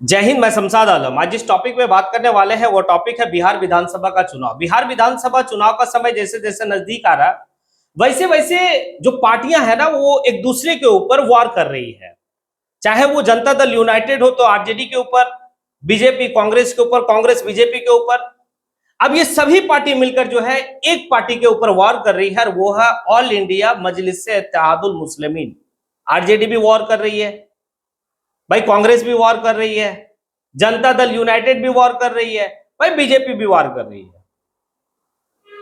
जय हिंद। मैं शमशाद आलम। आज जिस टॉपिक पे बात करने वाले हैं वो टॉपिक है बिहार विधानसभा का चुनाव। बिहार विधानसभा चुनाव का समय जैसे जैसे नजदीक आ रहा वैसे वैसे जो पार्टियां हैं ना वो एक दूसरे के ऊपर वार कर रही है। चाहे वो जनता दल यूनाइटेड हो तो आरजेडी के ऊपर, बीजेपी कांग्रेस के ऊपर, कांग्रेस बीजेपी के ऊपर। अब ये सभी पार्टी मिलकर जो है एक पार्टी के ऊपर वार कर रही है और वो है ऑल इंडिया मजलिस इत्तेहादुल मुस्लिमीन। आरजेडी भी वॉर कर रही है भाई, कांग्रेस भी वॉर कर रही है, जनता दल यूनाइटेड भी वॉर कर रही है भाई, बीजेपी भी वॉर कर रही है।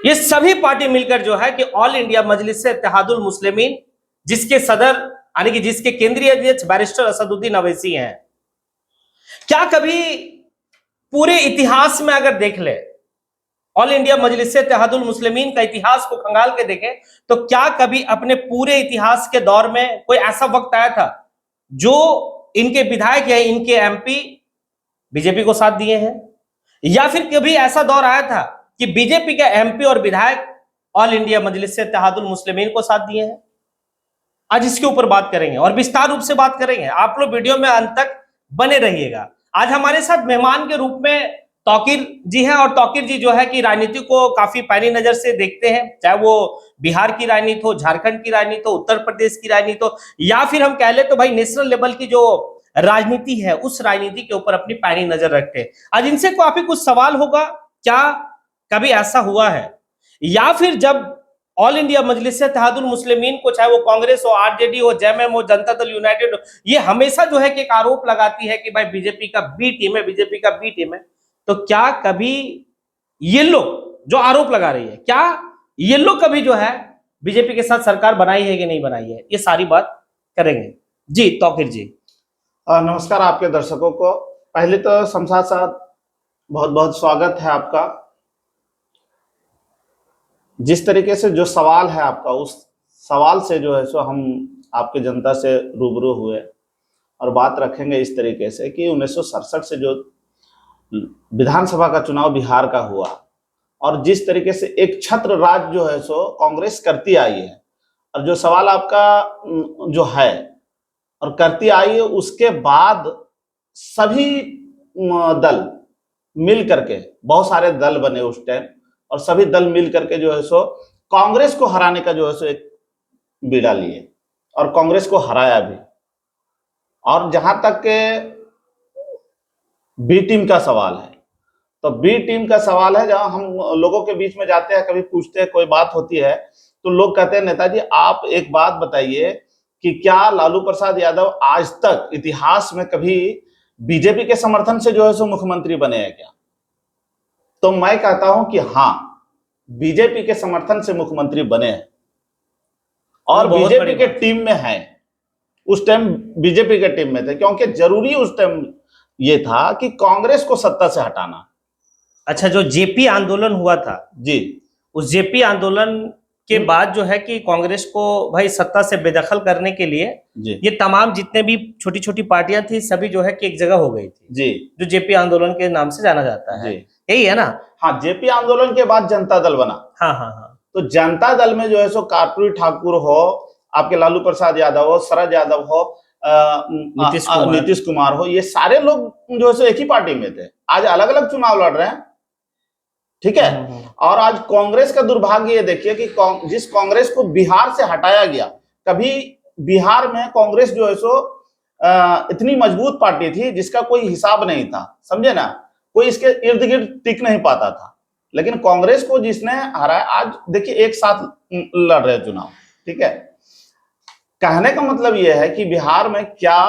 ये सभी पार्टी मिलकर जो है कि ऑल इंडिया मजलिस इत्तेहादुल मुस्लिमीन, जिसके सदर यानी कि जिसके केंद्रीय अध्यक्ष बैरिस्टर असदुद्दीन अवैसी हैं। क्या कभी पूरे इतिहास में अगर देख ले, ऑल इंडिया मजलिस इत्तेहादुल मुस्लिमीन का इतिहास को खंगाल के देखें तो क्या कभी अपने पूरे इतिहास के दौर में कोई ऐसा वक्त आया था जो इनके विधायक या इनके एमपी बीजेपी को साथ दिए हैं, या फिर कभी ऐसा दौर आया था कि बीजेपी के एमपी और विधायक ऑल इंडिया मजलिस इत्तेहादुल मुस्लिमीन को साथ दिए हैं? आज इसके ऊपर बात करेंगे और विस्तार रूप से बात करेंगे। आप लोग वीडियो में अंत तक बने रहिएगा। आज हमारे साथ मेहमान के रूप में तौकीर जी हैं और तौकीर जी जो है कि राजनीति को काफी पैनी नजर से देखते हैं, चाहे वो बिहार की राजनीति हो, झारखंड की राजनीति हो, उत्तर प्रदेश की राजनीति हो, या फिर हम कह ले तो भाई नेशनल लेवल की जो राजनीति है उस राजनीति के ऊपर अपनी पैनी नजर रखते हैं। आज इनसे काफी कुछ सवाल होगा। क्या कभी ऐसा हुआ है या फिर जब ऑल इंडिया मजलिस इत्तेहादुल मुस्लिमीन को, चाहे वो कांग्रेस हो, आरजेडी हो, जेएमएम हो, जनता दल यूनाइटेड हो, ये हमेशा जो है कि एक आरोप लगाती है कि भाई बीजेपी का बी टीम है, बीजेपी का बी टीम है, तो क्या कभी ये लोग जो आरोप लगा रही है, क्या ये लोग कभी जो है बीजेपी के साथ सरकार बनाई है कि नहीं बनाई है, ये सारी बात करेंगे। जी तौकीर जी। नमस्कार आपके दर्शकों को। पहले तो शमशाद साहब बहुत बहुत स्वागत है आपका। जिस तरीके से जो सवाल है आपका, उस सवाल से जो है सो हम आपके जनता से रूबरू हुए और बात रखेंगे इस तरीके से कि 1967 से जो विधानसभा का चुनाव बिहार का हुआ और जिस तरीके से एक छत्र राज जो है सो कांग्रेस करती आई है, और जो सवाल आपका जो है और करती आई है, उसके बाद सभी दल मिल करके, बहुत सारे दल बने उस टाइम, और सभी दल मिल करके जो है सो कांग्रेस को हराने का जो है सो एक बीड़ा लिए और कांग्रेस को हराया भी। और जहां तक के बी टीम का सवाल है, तो बी टीम का सवाल है, जहां हम लोगों के बीच में जाते हैं, कभी पूछते हैं, कोई बात होती है तो लोग कहते हैं नेताजी आप एक बात बताइए कि क्या लालू प्रसाद यादव आज तक इतिहास में कभी बीजेपी के समर्थन से जो है सो मुख्यमंत्री बने हैं क्या? तो मैं कहता हूं कि हाँ, बीजेपी के समर्थन से मुख्यमंत्री बने हैं और बीजेपी के टीम में हैं। उस टाइम बीजेपी के टीम में थे क्योंकि जरूरी उस टाइम ये था कि कांग्रेस को सत्ता से हटाना। अच्छा, जो जेपी आंदोलन हुआ था जी, उस जेपी आंदोलन के बाद जो है कि कांग्रेस को भाई सत्ता से बेदखल करने के लिए ये तमाम जितने भी छोटी छोटी पार्टियां थी सभी जो है कि एक जगह हो गई थी जी, जो जेपी आंदोलन के नाम से जाना जाता है। यही है ना? हाँ, जेपी आंदोलन के बाद जनता दल बना। हाँ हाँ हाँ। तो जनता दल में जो है सो कर्पूरी ठाकुर हो, आपके लालू प्रसाद यादव हो, शरद यादव हो, नीतीश कुमार हो, ये सारे लोग जो है सो एक ही पार्टी में थे। आज अलग अलग चुनाव लड़ रहे हैं, ठीक है। और आज कांग्रेस का दुर्भाग्य ये देखिए कि जिस कांग्रेस को बिहार से हटाया गया, कभी बिहार में कांग्रेस जो है सो इतनी मजबूत पार्टी थी जिसका कोई हिसाब नहीं था, समझे ना, कोई इसके इर्द गिर्द टिक नहीं पाता था। लेकिन कांग्रेस को जिसने हराया, आज देखिए एक साथ लड़ रहे चुनाव, ठीक है। कहने का मतलब यह है कि बिहार में क्या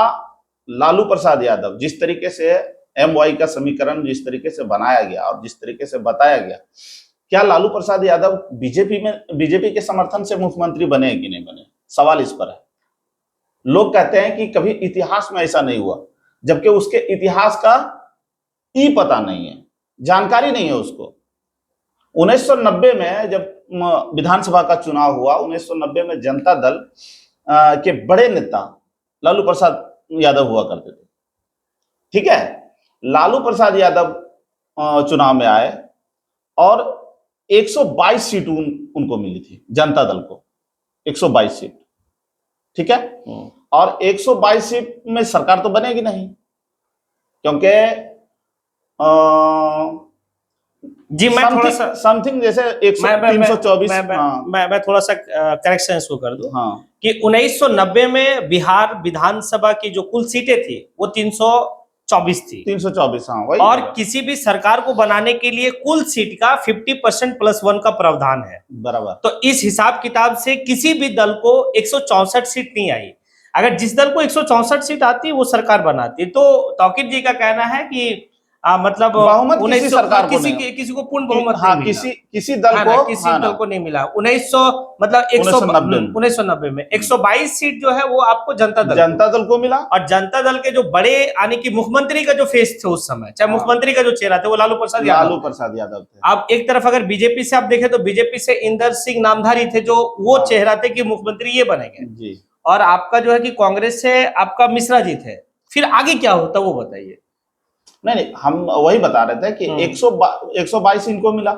लालू प्रसाद यादव, जिस तरीके से MY का समीकरण जिस तरीके से बनाया गया और जिस तरीके से बताया गया, क्या लालू प्रसाद यादव बीजेपी के समर्थन से मुख्यमंत्री बने कि नहीं बने, सवाल इस पर है। लोग कहते हैं कि कभी इतिहास में ऐसा नहीं हुआ, जबकि उसके इतिहास का पता नहीं है, जानकारी नहीं है उसको। 1990 में जब विधानसभा का चुनाव हुआ, 1990 में जनता दल के बड़े नेता लालू प्रसाद यादव हुआ करते थे, ठीक है। लालू प्रसाद यादव चुनाव में आए और 122 सीट उनको मिली थी, जनता दल को 122 सीट, ठीक है। और 122 सीट में सरकार तो बनेगी नहीं, क्योंकि जी मैं थोड़ा सा समथिंग जैसे 324 मैं थोड़ा सा करेक्शन इसको कर दूं हाँ कि 1990 में बिहार विधानसभा की जो कुल सीटें थी वो 324 थी 324 हाँ वही और किसी भी सरकार को बनाने के लिए कुल सीट का 50% +1 का प्रावधान है बराबर। तो इस हिसाब किताब से किसी भी दल को 164 सीट नहीं आई। अगर जिस दल को 164 सीट आती वो सरकार बनाती। तो तौकीर जी का कहना है कि मतलब बहुमत किसी सरकार को नहीं, किसी को पूर्ण बहुमत हाँ, नहीं मिला, किसी दल को किसी दल को नहीं मिला। 1900 मतलब 1990 में 122 सीट जो है वो आपको जनता दल को मिला और जनता दल के जो बड़े यानी कि मुख्यमंत्री का जो फेस थे उस समय, चाहे मुख्यमंत्री का जो चेहरा थे वो लालू प्रसाद यादव थे। अब एक तरफ अगर बीजेपी से आप देखें तो बीजेपी से इंदर सिंह नामधारी थे जो वो चेहरा थे कि मुख्यमंत्री ये बनेंगे और आपका जो है कि कांग्रेस से आपका मिश्रा जी थे। फिर आगे क्या होता वो बताइए। नहीं हम वही बता रहे थे कि 122 इनको मिला,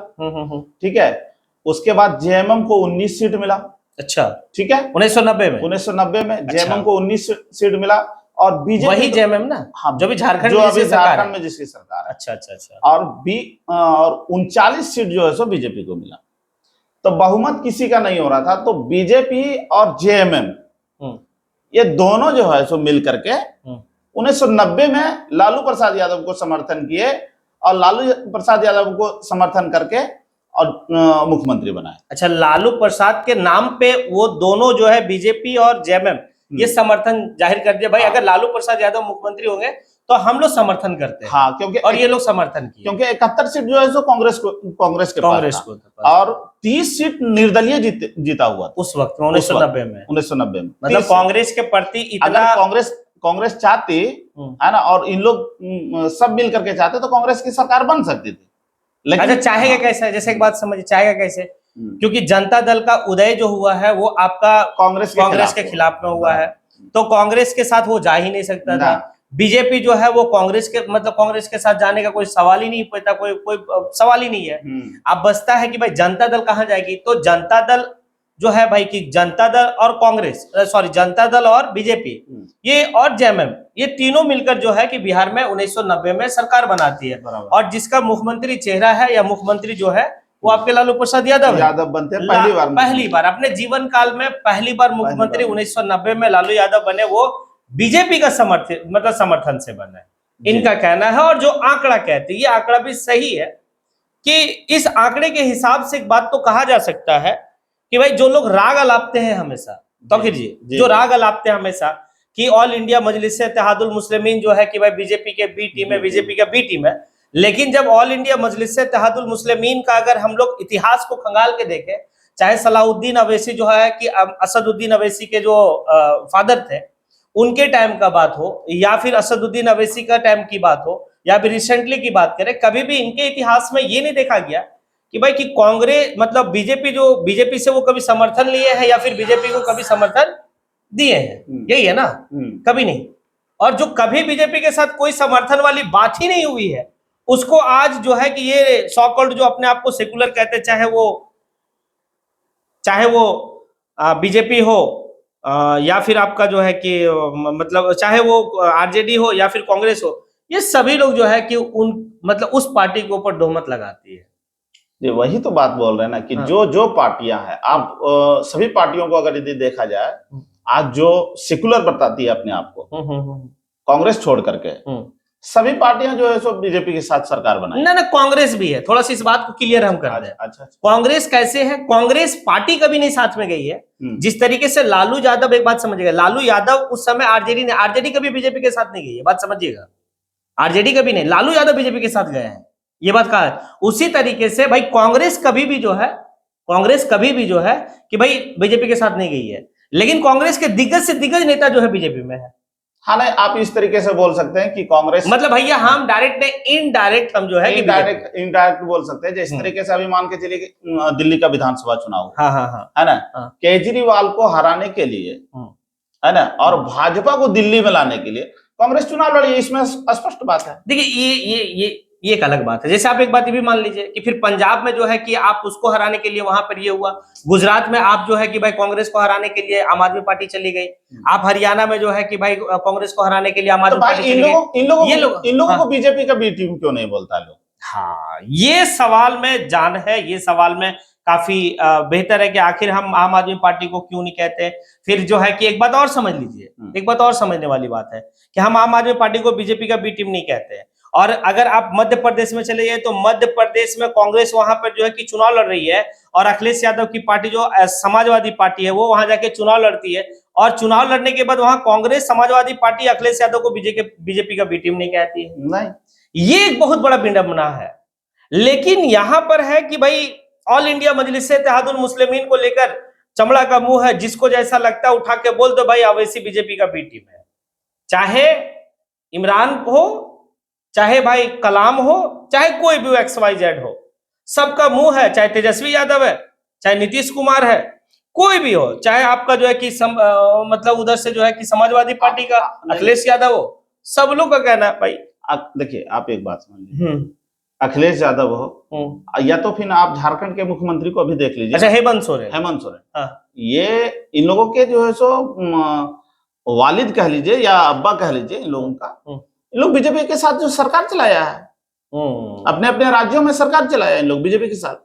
ठीक है। उसके बाद जेएमएम को 19 सीट मिला। अच्छा ठीक है 1990 में जेएमएम को 19 सीट मिला और बीजेपी वही जेएमएम ना हाँ जो भी झारखंड में जिसकी सरकार है। अच्छा और 39 सीट जो है सो बीजेपी को मिला। तो बहुमत किसी का नहीं हो रहा था। तो बीजेपी और जेएमएम ये दोनों जो है सो मिल करके 1990 में लालू प्रसाद यादव को समर्थन किए और लालू प्रसाद यादव को समर्थन करके और मुख्यमंत्री बनाए। अच्छा लालू प्रसाद के नाम पे वो दोनों जो है बीजेपी और जेएमएम ये समर्थन जाहिर कर दिया भाई अगर लालू प्रसाद यादव मुख्यमंत्री होंगे तो हम लोग समर्थन करते हैं। हाँ क्योंकि और ये लोग समर्थन किए क्योंकि 71 सीट जो है सो कांग्रेस के पास था और 30 सीट निर्दलीय जीता हुआ था उस वक्त 1990 में मतलब कांग्रेस के प्रति इतना कांग्रेस चाहती है ना और इन लोग सब मिल करके चाहते तो कांग्रेस की सरकार बन सकती थी। लेकिन अच्छा चाहेगा कैसे, जैसे एक बात समझिए चाहेगा कैसे, क्योंकि जनता दल का उदय जो हुआ है वो आपका कांग्रेस के खिलाफ में हुआ है तो कांग्रेस के साथ वो जा ही नहीं सकता था। बीजेपी जो है वो कांग्रेस के साथ जाने का कोई सवाल ही नहीं पैदा, कोई सवाल ही नहीं है। अब बचता है कि भाई जनता दल कहाँ जाएगी। तो जनता दल जो है भाई कि जनता दल और जनता दल और बीजेपी ये और जेएमएम ये तीनों मिलकर जो है कि बिहार में 1990 में सरकार बनाती है और जिसका मुख्यमंत्री चेहरा है या मुख्यमंत्री जो है वो आपके लालू प्रसाद यादव बनते हैं पहली बार अपने जीवन काल में पहली बार मुख्यमंत्री 1990 में लालू यादव बने। वो बीजेपी का समर्थन से बने इनका कहना है। और जो आंकड़ा कहते हैं ये आंकड़ा भी सही है कि इस आंकड़े के हिसाब से एक बात तो कहा जा सकता है कि भाई जो लोग राग अलापते हैं हमेशा तौकीर जी जो राग अलापते हैं हमेशा कि ऑल इंडिया मजलिस इत्तेहादुल मुस्लिमीन जो है कि भाई बीजेपी के बी टीम है, लेकिन जब ऑल इंडिया मजलिस इत्तेहादुल मुस्लिमीन का अगर हम लोग इतिहास को खंगाल के देखें, चाहे सलाउद्दीन अवैसी जो है कि असदुद्दीन अवैसी के जो फादर थे उनके टाइम का बात हो या फिर असदुद्दीन अवैसी का टाइम की बात हो या फिर रिसेंटली की बात करें, कभी भी इनके इतिहास में ये नहीं देखा गया कि भाई कि कांग्रेस मतलब बीजेपी से वो कभी समर्थन लिए हैं या फिर बीजेपी को कभी समर्थन दिए हैं। यही है ना, कभी नहीं। और जो कभी बीजेपी के साथ कोई समर्थन वाली बात ही नहीं हुई है उसको आज जो है कि ये सो कॉल्ड जो अपने आप को सेकुलर कहते हैं, चाहे वो बीजेपी हो या फिर आपका जो है कि मतलब चाहे वो आरजेडी हो या फिर कांग्रेस हो, ये सभी लोग जो है कि उस पार्टी के ऊपर दोहमत लगाती है। ये वही तो बात बोल रहे हैं ना कि जो पार्टियां हैं आप सभी पार्टियों को अगर यदि देखा जाए आज जो सेकुलर बताती है अपने आप को कांग्रेस छोड़ करके सभी पार्टियां जो है सो बीजेपी के साथ सरकार बनाई। ना कांग्रेस भी है, थोड़ा सा इस बात को क्लियर हम कर दें। अच्छा। कांग्रेस कैसे है, कांग्रेस पार्टी कभी नहीं साथ में गई है। जिस तरीके से लालू यादव, एक बात समझिएगा, लालू यादव उस समय आरजेडी कभी बीजेपी के साथ नहीं गई है, बात समझिएगा। आरजेडी कभी नहीं, लालू यादव बीजेपी के साथ गए हैं, ये बात कहा है। उसी तरीके से भाई कांग्रेस कभी भी जो है कि भाई बीजेपी के साथ नहीं गई है, लेकिन कांग्रेस के दिग्गज से दिग्गज नेता जो है बीजेपी में है। हाँ नहीं, आप इस तरीके से बोल सकते हैं कि कांग्रेस मतलब भैया हम डायरेक्ट नहीं इनडायरेक्ट हम जो है इनडायरेक्ट बोल सकते हैं। जिस तरीके से अभी मान के चलिए दिल्ली का विधानसभा चुनाव है ना, केजरीवाल को हराने के लिए है ना और भाजपा को दिल्ली में लाने के लिए कांग्रेस चुनाव लड़ी, इसमें स्पष्ट बात है। देखिए ये एक अलग बात है। जैसे आप एक बात ये भी मान लीजिए कि फिर पंजाब में जो है कि आप उसको हराने के लिए वहां पर ये हुआ, गुजरात में आप जो है कि भाई कांग्रेस को हराने के लिए आम आदमी पार्टी चली गई, आप हरियाणा में जो है कि भाई कांग्रेस को हराने के लिए आम तो आदमी भाई पार्टी चली गई। इन लोगों हाँ, को बीजेपी का बी टीम क्यों नहीं बोलता लोग? हाँ, ये सवाल में जान है, ये सवाल में काफी बेहतर है कि आखिर हम आम आदमी पार्टी को क्यों नहीं कहते। फिर जो है कि एक बात और समझ लीजिए, एक बात और समझने वाली बात है कि हम आम आदमी पार्टी को बीजेपी का बी टीम नहीं कहते हैं। और अगर आप मध्य प्रदेश में चले जाए तो मध्य प्रदेश में कांग्रेस वहां पर जो है कि चुनाव लड़ रही है, और अखिलेश यादव की पार्टी जो समाजवादी पार्टी है वो वहां जाके चुनाव लड़ती है, और चुनाव लड़ने के बाद वहां कांग्रेस समाजवादी पार्टी अखिलेश यादव को बीजेपी का बी टीम नहीं कहती है। नहीं, ये एक बहुत बड़ा विडंबना है। लेकिन यहां पर है कि भाई ऑल इंडिया मजलिस इत्तेहादुल मुस्लिमीन को लेकर चमड़ा का मुंह है, जिसको जैसा लगता है उठा के बोल दो भाई अवैसी बीजेपी का बी टीम है। चाहे इमरान हो, चाहे भाई कलाम हो, चाहे कोई भी XYZ हो, सबका मुंह है। चाहे तेजस्वी यादव है, चाहे नीतीश कुमार है, कोई भी हो, चाहे आपका जो है कि मतलब उधर से जो है कि समाजवादी पार्टी का अखिलेश यादव हो, सब लोग का कहना है भाई। देखिए आप एक बात समझ लीजिए, अखिलेश यादव हो या तो फिर आप झारखंड के मुख्यमंत्री को अभी देख लीजिए, अच्छा हेमंत सोरेन, हाँ, ये इन लोगों के जो है सो वालिद कह लीजिए या अब्बा कह लीजिए, इन लोगों का, इन लोग बीजेपी के साथ जो सरकार चलाया है, अपने अपने राज्यों में सरकार चलाया है इन लोग बीजेपी के साथ।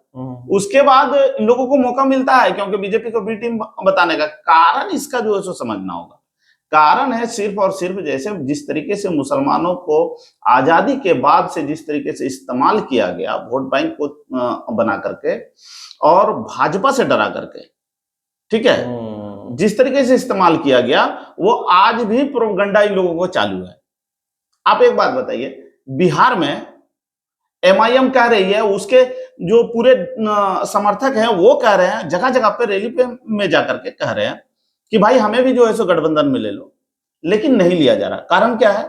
उसके बाद इन लोगों को मौका मिलता है क्योंकि बीजेपी को बी टीम बताने का कारण इसका जो है सो समझना होगा। कारण है सिर्फ और सिर्फ जैसे जिस तरीके से मुसलमानों को आजादी के बाद से जिस तरीके से इस्तेमाल किया गया वोट बैंक को बना करके और भाजपा से डरा करके, ठीक है, जिस तरीके से इस्तेमाल किया गया वो आज भी प्रोपगंडा इन लोगों को चालू है। आप एक बात बताइए, बिहार में MIM कह रही है, उसके जो पूरे समर्थक हैं वो कह रहे हैं, जगह जगह पे रैली पे में जाकर के कह रहे हैं कि भाई हमें भी जो है सो गठबंधन में ले लो, लेकिन नहीं लिया जा रहा। कारण क्या है?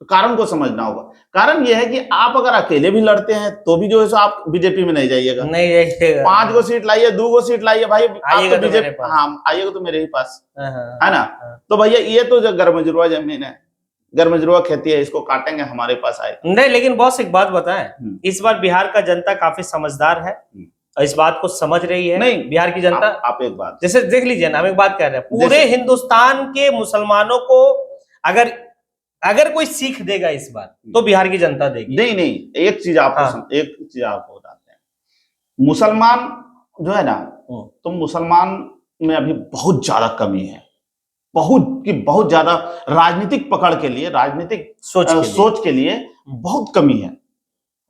कारण को समझना होगा। कारण यह है कि आप अगर अकेले भी लड़ते हैं तो भी जो है सो आप बीजेपी में नहीं जाइएगा, नहीं जाइएगा। 5 गो सीट लाइए, 2 गो सीट लाइए, भाई आप तो बीजेपी, हाँ आइएगा तो मेरे ही पास, है ना। तो भैया ये तो जो गर्मजरुआ जमीन है, गर्मजरुआ खेती है, इसको काटेंगे, हमारे पास आए नहीं। लेकिन बॉस एक बात बताएं, इस बार बिहार का जनता काफी समझदार है और इस बात को समझ रही है। नहीं, बिहार की जनता, आप एक बात जैसे देख लीजिए ना, हम एक बात कह रहे हैं, पूरे हिंदुस्तान के मुसलमानों को अगर कोई सीख देगा इस बार तो बिहार की जनता देगी। नहीं, एक चीज आपको बताते हैं, मुसलमान जो है ना, तो मुसलमान में अभी बहुत ज्यादा कमी है, बहुत ज्यादा राजनीतिक पकड़ के लिए, राजनीतिक सोच के लिए बहुत कमी है,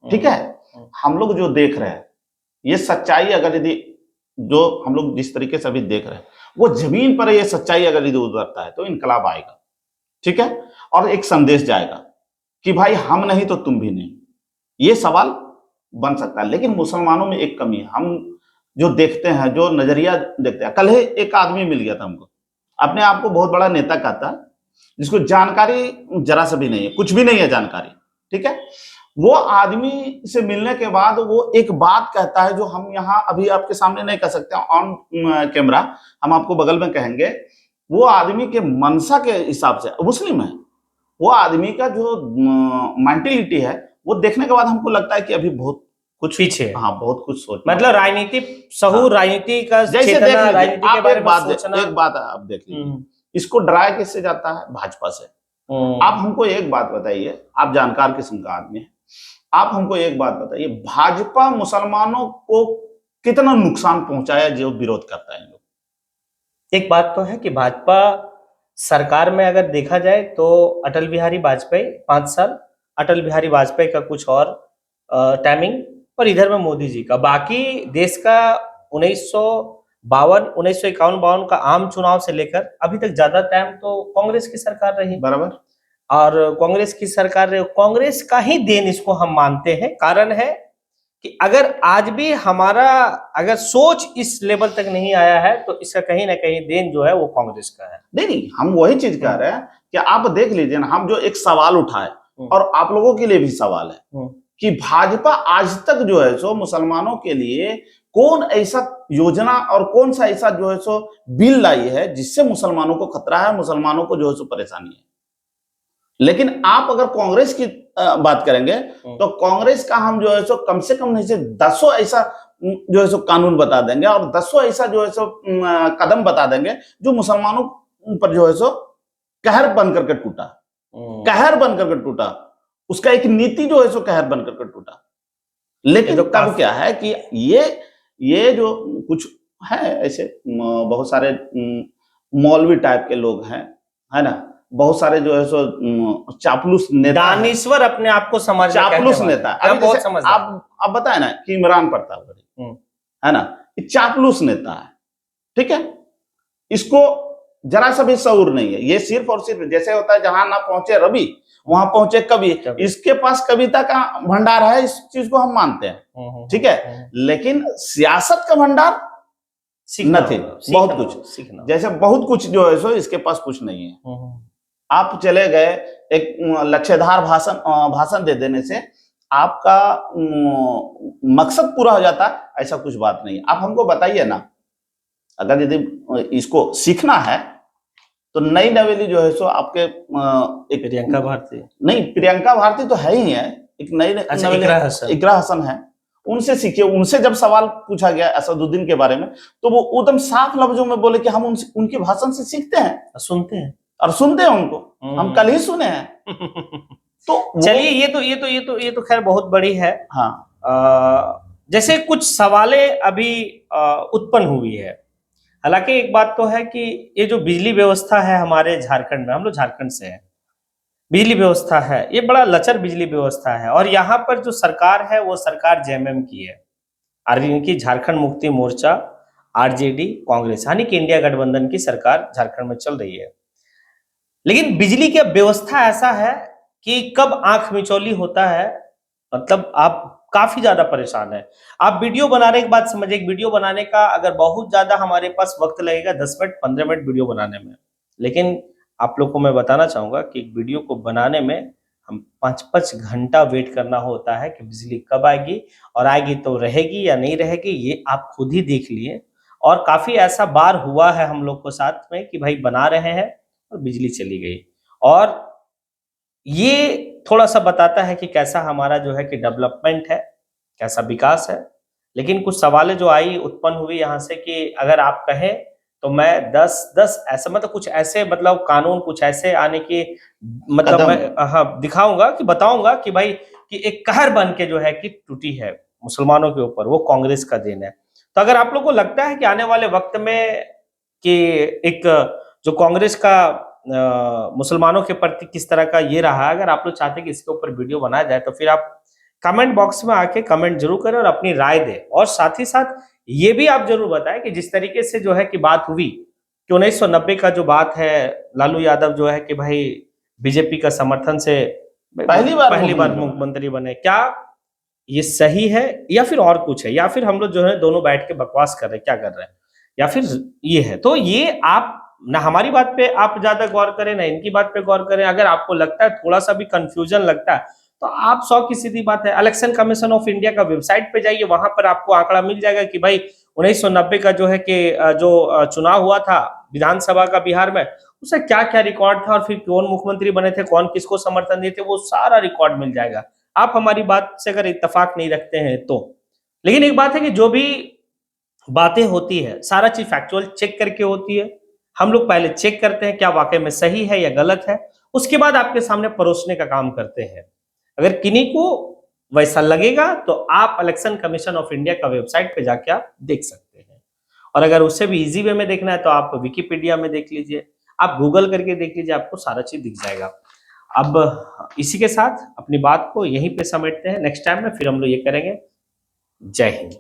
ठीक है। हम लोग जो देख रहे हैं ये सच्चाई, अगर यदि जो हम लोग जिस तरीके से अभी देख रहे हैं वो जमीन पर ये सच्चाई अगर यदि उतरता है तो इनकलाब आएगा, ठीक है, और एक संदेश जाएगा कि भाई हम नहीं तो तुम भी नहीं, ये सवाल बन सकता है। लेकिन मुसलमानों में एक कमी है, हम जो देखते हैं, जो नजरिया देखते हैं। कल ही एक आदमी मिल गया था हमको, अपने आप को बहुत बड़ा नेता कहता है, जिसको जानकारी जरा सा भी नहीं है, कुछ भी नहीं है जानकारी, ठीक है। वो आदमी से मिलने के बाद वो एक बात कहता है जो हम यहाँ अभी आपके सामने नहीं कह सकते, ऑन कैमरा हम आपको बगल में कहेंगे। वो आदमी के मनसा के हिसाब से मुस्लिम है, वो आदमी का जो मेंटेलिटी है वो देखने के बाद हमको लगता है कि अभी बहुत कुछ पीछे, हाँ बहुत कुछ सोच, मतलब राजनीति सहूर, राजनीति का जैसे राजनीति के बारे में एक बात आप देख लीजिए, इसको डराया किससे जाता है? भाजपा से। आप हमको एक बात बताइए, आप जानकार किस्म का आदमी है, आप हमको एक बात बताइए, भाजपा मुसलमानों को कितना नुकसान पहुंचाया जो विरोध करता है लोग? एक बात तो है कि भाजपा सरकार में अगर देखा जाए तो अटल बिहारी वाजपेयी 5 साल, अटल बिहारी वाजपेयी का कुछ और टाइमिंग, और इधर में मोदी जी का। बाकी देश का 1951-52 का आम चुनाव से लेकर अभी तक ज्यादा टाइम तो कांग्रेस की सरकार रही, बराबर, और कांग्रेस की सरकार रही, कांग्रेस का ही देन इसको हम मानते हैं। कारण है कि अगर आज भी हमारा अगर सोच इस लेवल तक नहीं आया है तो इसका कहीं ना कहीं देन जो है वो कांग्रेस का है। नहीं, हम वही चीज कह रहे हैं कि आप देख लीजिए ना, हम जो एक सवाल उठाए और आप लोगों के लिए भी सवाल है कि भाजपा आज तक जो है सो मुसलमानों के लिए कौन ऐसा योजना और कौन सा ऐसा जो है सो बिल लाई है जिससे मुसलमानों को खतरा है, मुसलमानों को जो है सो परेशानी है। लेकिन आप अगर कांग्रेस की बात करेंगे तो कांग्रेस का हम जो है सो कम से कम नहीं से 10 ऐसा जो है सो कानून बता देंगे और 10 ऐसा जो है सो कदम बता देंगे जो मुसलमानों पर जो है सो कहर बन करके टूटा, कहर बन करके टूटा, उसका एक नीति जो है सो कहर बन करके टूटा। लेकिन तब क्या है कि ये जो कुछ है ऐसे बहुत सारे मौलवी टाइप के लोग हैं, है ना, बहुत सारे जो है सो चापलूस नेता, दानीश्वर अपने आप को समझ चापलूस नेता। आप बताए ना कि इमरान प्रताप है ना, चापलूस नेता है, ठीक है, इसको जरा सा भी शऊर नहीं है। ये सिर्फ और सिर्फ जैसे होता है जहां ना पहुंचे रवि वहां पहुंचे कवि, इसके पास कविता का भंडार है, इस चीज को हम मानते हैं, ठीक है, लेकिन सियासत का भंडार नथिंग, बहुत कुछ, जैसे बहुत कुछ जो है सो इसके पास कुछ नहीं है। आप चले गए एक लक्ष्यधार भाषण दे देने से आपका मकसद पूरा हो जाता, ऐसा कुछ बात नहीं। आप हमको बताइए ना, अगर यदि इसको सीखना है तो नई नवेली जो है सो आपके एक प्रियंका भारती, नहीं प्रियंका भारती तो है ही है, एक नई इकरा हसन है, उनसे सीखिए। उनसे जब सवाल पूछा गया असदुद्दीन के बारे में तो वो एकदम साफ लफ्जों में बोले कि हम उनके भाषण से सीखते हैं, सुनते हैं उनको, हम कल ही सुने हैं। तो चलिए ये तो खैर बहुत बड़ी है। हाँ, जैसे कुछ सवालें अभी उत्पन्न हुई है। हालांकि एक बात तो है कि ये जो बिजली व्यवस्था है हमारे झारखंड में, हम लोग झारखंड से हैं, बिजली व्यवस्था है ये बड़ा लचर बिजली व्यवस्था है, और यहाँ पर जो सरकार है वो सरकार जेएमएम की है, और इनकी झारखंड मुक्ति मोर्चा, आरजेडी, कांग्रेस, यानी कि इंडिया गठबंधन की सरकार झारखंड में चल रही है। लेकिन बिजली की व्यवस्था ऐसा है कि कब आंख मिचौली होता है, मतलब आप काफी ज्यादा परेशान है। आप वीडियो बनाने के बाद समझिए, एक वीडियो बनाने का अगर बहुत ज्यादा हमारे पास वक्त लगेगा 10 मिनट 15 मिनट वीडियो बनाने में, लेकिन आप लोग को मैं बताना चाहूंगा कि एक वीडियो को बनाने में हम 5-5 घंटा वेट करना होता है कि बिजली कब आएगी, और आएगी तो रहेगी या नहीं रहेगी, ये आप खुद ही देख लिए। और काफी ऐसा बार हुआ है हम लोग को साथ में कि भाई बना रहे हैं और बिजली चली गई, और ये थोड़ा सा बताता है कि कैसा हमारा जो है कि डेवलपमेंट है, कैसा विकास है। लेकिन कुछ सवालें जो आई उत्पन्न हुई यहाँ से कि अगर आप कहें तो मैं 10 ऐसे मतलब कुछ ऐसे मतलब कानून कुछ ऐसे आने की मतलब मैं हाँ दिखाऊंगा कि बताऊंगा कि भाई कि एक कहर बन के जो है कि टूटी है मुसलमानों के ऊपर, वो कांग्रेस का देन है। तो अगर आप लोग को लगता है कि आने वाले वक्त में कि एक जो कांग्रेस का मुसलमानों के प्रति किस तरह का ये रहा, अगर आप लोग चाहते हैं कि इसके ऊपर वीडियो बनाया जाए तो फिर आप कमेंट बॉक्स में आके कमेंट जरूर करें और अपनी राय दें, और साथ ही साथ ये भी आप जरूर बताएं कि जिस तरीके से जो है कि बात हुई कि 1990 का जो बात है, लालू यादव जो है कि भाई बीजेपी का समर्थन से पहली बार मुख्यमंत्री बने, क्या ये सही है या फिर और कुछ है, या फिर हम लोग जो है दोनों बैठ के बकवास कर रहे हैं, क्या कर रहे हैं, या फिर ये है। तो ये आप ना हमारी बात पे आप ज्यादा गौर करें ना इनकी बात पे गौर करें। अगर आपको लगता है थोड़ा सा भी कंफ्यूजन लगता है तो आप 100 की सीधी बात है, इलेक्शन कमीशन ऑफ इंडिया का वेबसाइट पे जाइए, वहां पर आपको आंकड़ा मिल जाएगा कि भाई 1990 का जो है कि जो चुनाव हुआ था विधानसभा का बिहार में, उससे क्या क्या रिकॉर्ड था और फिर कौन मुख्यमंत्री बने थे, कौन किसको समर्थन दिए थे, वो सारा रिकॉर्ड मिल जाएगा। आप हमारी बात से अगर इत्तेफाक नहीं रखते हैं तो। लेकिन एक बात है कि जो भी बातें होती है सारा चीज फैक्चुअल चेक करके होती है। हम लोग पहले चेक करते हैं क्या वाकई में सही है या गलत है, उसके बाद आपके सामने परोसने का काम करते हैं। अगर किन्हीं को वैसा लगेगा तो आप इलेक्शन कमीशन ऑफ इंडिया का वेबसाइट पे जाके आप देख सकते हैं, और अगर उससे भी इजी वे में देखना है तो आप विकिपीडिया में देख लीजिए, आप गूगल करके देख लीजिए, आपको सारा चीज दिख जाएगा। अब इसी के साथ अपनी बात को यहीं पे समेटते हैं, नेक्स्ट टाइम में फिर हम लोग ये करेंगे। जय हिंद।